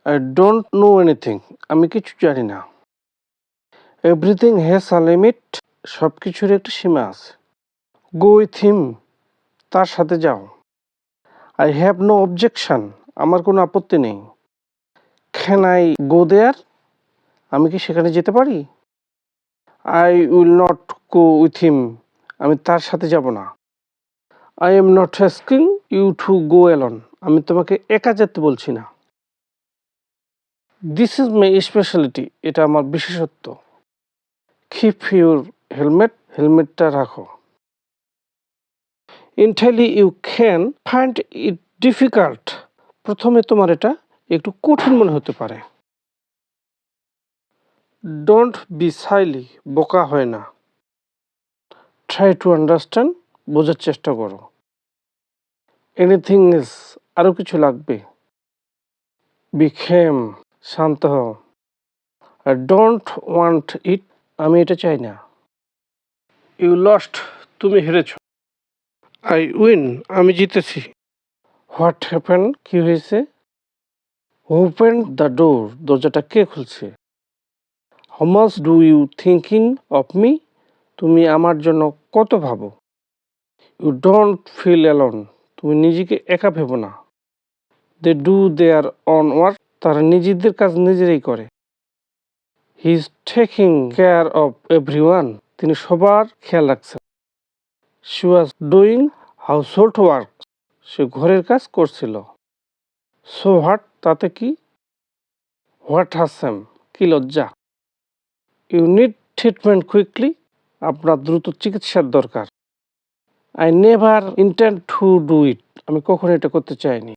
I don't know anything. আমি কিছু জানি না। Everything has a limit. সব কিছুর একটা সীমা আছে। Go with him. তার সাথে যাও। I have no objection. আমার কোনো আপত্তি নেই। Can I go there? আমি কি সেখানে যেতে পারি? I will not go with him. আমি তার সাথে যাব না। I am not asking you to go alone. আমি তোমাকে একা যেতে বলছি না। This is my speciality. এটা আমার বিশেষত্ব। Keep your helmet. হেলমেটটা রাখো। Initially you can find it difficult. প্রথমে তোমার এটা একটু কঠিন মনে হতে পারে। Don't be silly. বোকা হয় না। Try to understand. বোঝার চেষ্টা করো। Anything is. আরও কিছু লাগবে। বিখেম। শান্ত হও। I don't want it. আমি এটা চাই না। You lost. তুমি হেরেছ। I win. আমি জিতেছি। What happen? কি হয়েছে? Open the door. দরজাটা কে খুলছে? How much do you thinking of me? তুমি আমার জন্য কত ভাবো? You don't feel alone. তুমি নিজেকে একা ভেবো না। They do their on work. তারা নিজেদের কাজ নিজেরাই করে। He is taking care of everyone. তিনি সবার খেয়াল রাখছেন। She was doing household work. সে ঘরের কাজ করছিল। So what? তাতে কি? What a shame? কি লজ্জা। You need treatment quickly. আপনার দ্রুত চিকিৎসার দরকার। I never intend to do it. আমি কখনো এটা করতে চাইনি।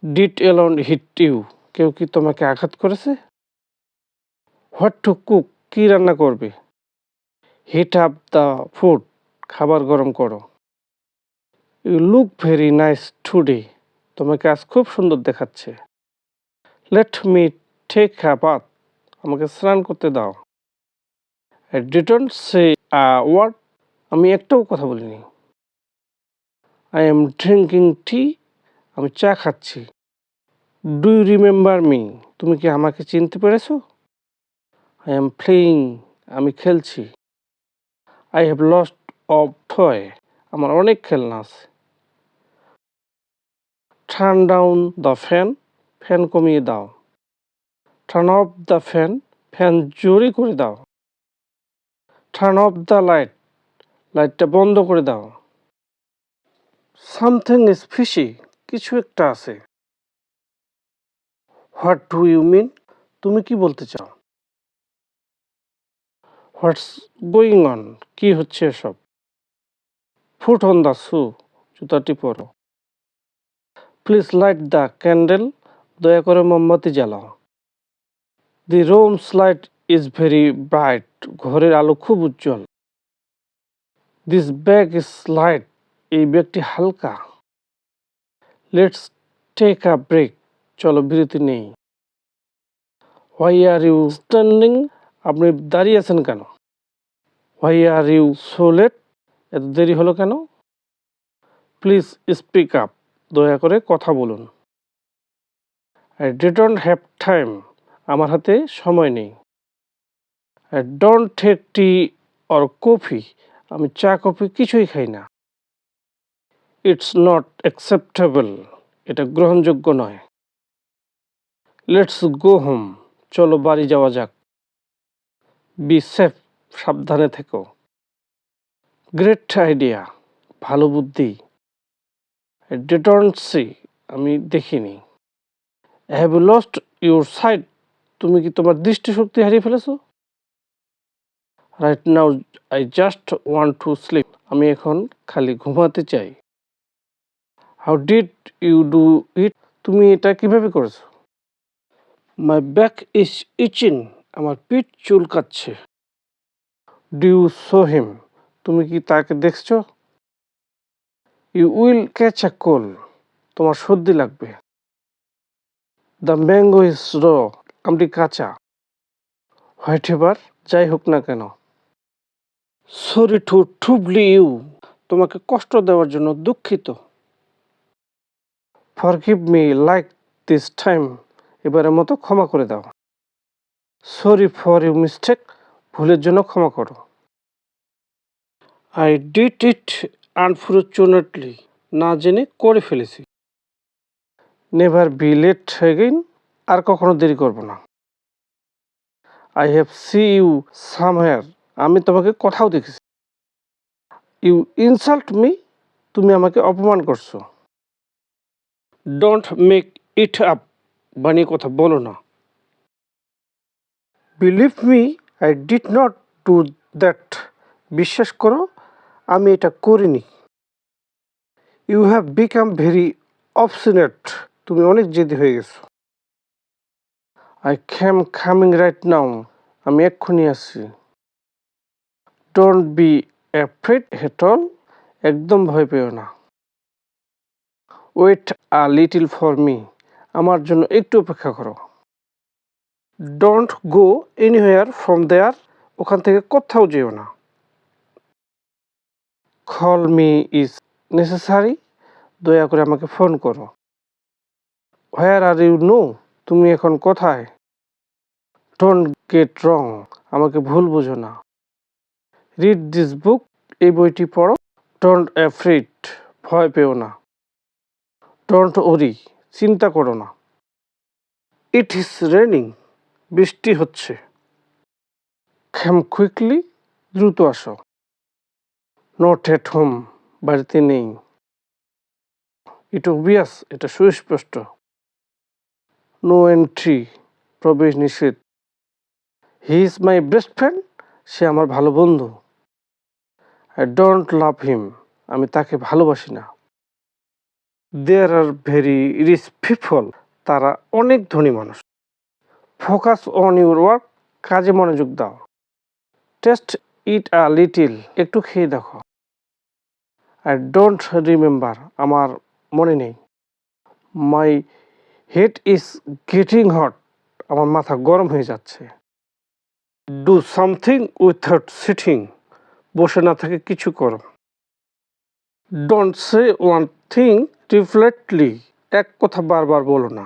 Did alone hit you? কেউ কি তোমাকে আঘাত করেছে? What to cook? কি রান্না করবে? Heat up the food. খাবার গরম করো। You look very nice today. তোমাকে আজ খুব সুন্দর দেখাচ্ছে। Let me take a bath. আমাকে স্নান করতে দাও। I didn't say a word. আমি একটাও কথা বলিনি। I am drinking tea. আমি চা খাচ্ছি। Do you remember me? তুমি কি আমাকে চিনতে পেরেছো? I am playing. আমি খেলছি। I have lost of toy. আমার অনেক খেলনা আছে। Turn down the fan. Fan কমিয়ে দাও। Turn off the fan. Fan জোরে করে দাও। Turn off the light. লাইটটা বন্ধ করে দাও। Something is fishy. কিছু একটা আছে। What do you mean? তুমি কি বলতে চাও? What's going on? কি হচ্ছে এসব? Put on the shoe. জুতাটি পরো। Please light the candle. দয়া করে মোমবাতি জ্বালাও। The room's light is very bright. ঘরের আলো খুব উজ্জ্বল। This bag is light. এই ব্যাগটি হালকা। Let's take a break. চলো বিরতি নেই। Why are you standing? আপনি দাঁড়িয়ে আছেন কেন? Why are you so late? এত দেরি হলো কেন? Please speak up. দয়া করে কথা বলুন। I didn't have time. আমার হাতে সময় নেই। I don't take tea or coffee. আমি চা কফি কিছুই খাই না। It's not acceptable. এটা গ্রহণযোগ্য নয়। Let's go home. চলো বাড়ি যাওয়া যাক। Be safe. সাবধানে থেকো। Great idea. ভালো বুদ্ধি। I didn't see. আমি দেখিনি। Have you lost your sight? তুমি কি তোমার দৃষ্টিশক্তি হারিয়ে ফেলেছো? Right now I just want to sleep. আমি এখন খালি ঘুমাতে চাই। How did you do it? তুমি এটা কিভাবে করেছো? My back is itching. আমার পিঠ চুলকাচ্ছে। Do you saw him? তুমি কি তাকে দেখছো? You will catch a cold. তোমার সর্দি লাগবে। The mango is raw. আমটি কাঁচা। Whatever? যাই হোক না কেন। Sorry to trouble you. তোমাকে কষ্ট দেওয়ার জন্য দুঃখিত। Forgive me like this time. এবারের মতো ক্ষমা করে দাও। সরি ফর ইউ মিস্টেক, ভুলের জন্য ক্ষমা করো। আই ডিড ইট আনফর্চুনেটলি, না জেনে করে ফেলেছি। নেভার বি লেট এগেইন, আর কখনো দেরি করব না। I have see you somewhere, আমি তোমাকে কোথাও দেখেছি। ইউ ইনসাল্ট মি, তুমি আমাকে অপমান করছো। ডোন্ট মেক ইট আপ, বানিয়ে কথা বলো না। Believe me, I did not do that, বিশ্বাস করো আমি এটা করিনি। You have become very obstinate, তুমি অনেক জেদি হয়ে গেছো। I came coming right now, আমি এক্ষুনি আসছি। Don't be afraid at all, একদম ভয় পেও না। Wait a little for me, আমার জন্য একটু অপেক্ষা করো। Don't go anywhere from there, ওখান থেকে কোথাও যেও না। কল মি ইজ নেসেসারি, দয়া করে আমাকে ফোন করো। হোয়ার আর ইউ নো, তুমি এখন কোথায়? ডোন্ট গেট রং, আমাকে ভুল বুঝো না। রিড দিস বুক, এই বইটি পড়ো। ডোন্ট অ্যাফ্রেড, ভয় পেও না। ডোন্ট ওরি, চিন্তা করো না। ইট ইজ রেনিং, বৃষ্টি হচ্ছে। কাম কুইকলি, দ্রুত আসো। নট এট হোম, বাড়িতে নেই। ইট অবভিয়াস, এটা সুস্পষ্ট। নো এন্ট্রি, প্রবেশ নিষেধ। He is my best friend, সে আমার ভালো বন্ধু। আই ডোন্ট লাভ হিম, আমি তাকে ভালোবাসি না। দেয়ার আর ভেরি রিচ পিপল, তারা অনেক ধনী মানুষ। ফোকাস অন ইউর ওয়ার্ক, কাজে মনোযোগ দাও। টেস্ট ইট আ লিটিল, একটু খেয়ে দেখো। আই ডোন্ট রিমেম্বার, আমার মনে নেই। My head is getting hot, আমার মাথা গরম হয়ে যাচ্ছে। ডু সামথিং উইথাউট সিটিং, বসে না থেকে কিছু করো। Don't say one thing repeatedly, এক কথা বারবার বলো না।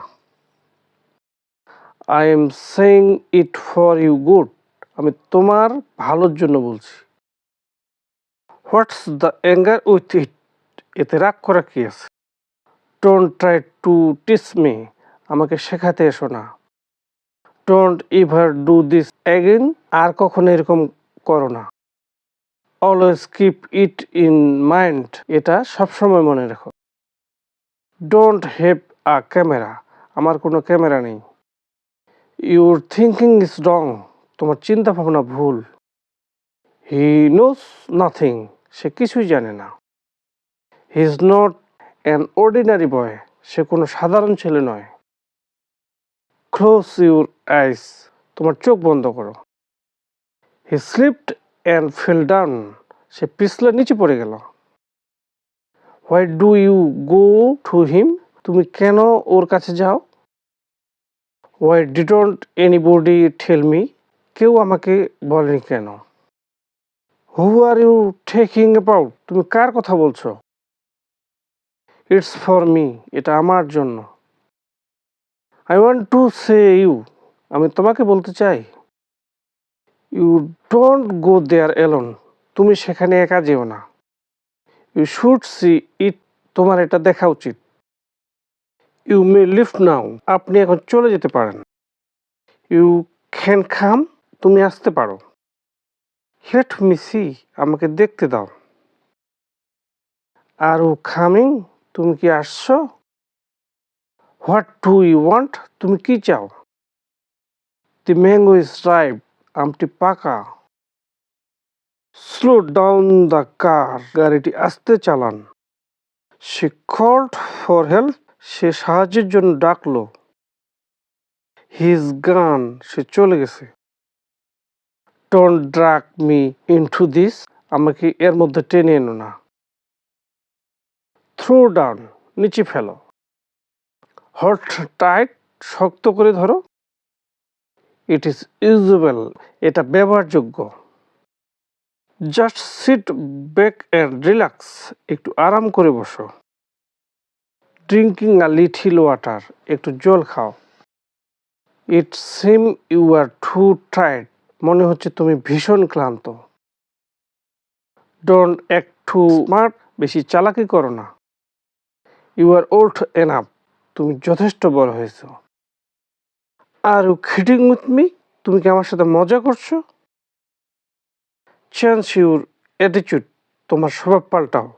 I am saying it for you good, আমি তোমার ভালোর জন্য বলছি। What's the anger with it, এতে রাগ করা কি আছে? Don't try to teach me, আমাকে শেখাতে এসো না। Don't ever do this again, আর কখনো এরকম করো না। Always keep it in mind, এটা সবসময় মনে রেখো। ডোন্ট হ্যাভ আ ক্যামেরা, আমার কোনো ক্যামেরা নেই। ইউর থিঙ্কিং ইজ রং, তোমার চিন্তা ভাবনা ভুল। হি নোজ নাথিং, সে কিছুই জানে না। He is not an ordinary boy, সে কোনো সাধারণ ছেলে নয়। ক্লোজ ইউর আইস, তোমার চোখ বন্ধ করো। He slipped and fell down, সে পিছলে নিচে পড়ে গেল। Why do you go to him, তুমি কেন ওর কাছে যাও? Why didn't anybody tell me, কেউ আমাকে বলেনি কেন? Who are you talking about, তুমি কার কথা বলছো? ইটস ফর মি, এটা আমার জন্য। I want to say you, আমি তোমাকে বলতে চাই। You don't go there alone, তুমি সেখানে একা যেও না। ইউ শুড সি ইট, তোমার এটা দেখা উচিত। ইউ মে লিভ নাও, আপনি এখন চলে যেতে পারেন। ইউ ক্যান কাম, তুমি আসতে পারো। লেট মি সি, আমাকে দেখতে দাও। আর ইউ কামিং, তুমি কি আসছো? হোয়াট ডু ইউ ওয়ান্ট, তুমি কি চাও? দি ম্যাঙ্গো ইজ রাইপ, আমটি পাকা। স্লো ডাউন দ্য কার, গাড়িটি আস্তে চালান। সে কল্ড ফর হেল্প, সে সাহায্যের জন্য ডাকলো। হি ইজ গান, সে চলে গেছে। Don't drug me into this, আমাকে এর মধ্যে টেনে এনো না। থ্রো ডাউন, নিচে ফেলো। হল্ড টাইট, শক্ত করে ধরো। ইট ইজ ইউজেবল, এটা ব্যবহারযোগ্য। Just sit back and relax, একটু আরাম করে বসো। ড্রিঙ্কিং আ লিটল ওয়াটার, একটু জল খাও। ইট সিম ইউ আর টু টায়ার্ড, মনে হচ্ছে তুমি ভীষণ ক্লান্ত। ডোন্ট অ্যাক্ট টু স্মার্ট, বেশি চালাকি করো না। ইউ আর ওল্ড এনাফ, তুমি যথেষ্ট বড় হয়েছো। Are you kidding with me, তুমি কি আমার সাথে মজা করছো? চেঞ্জ ইউর অ্যাটিটিউড, তোমার স্বভাব পাল্টাও।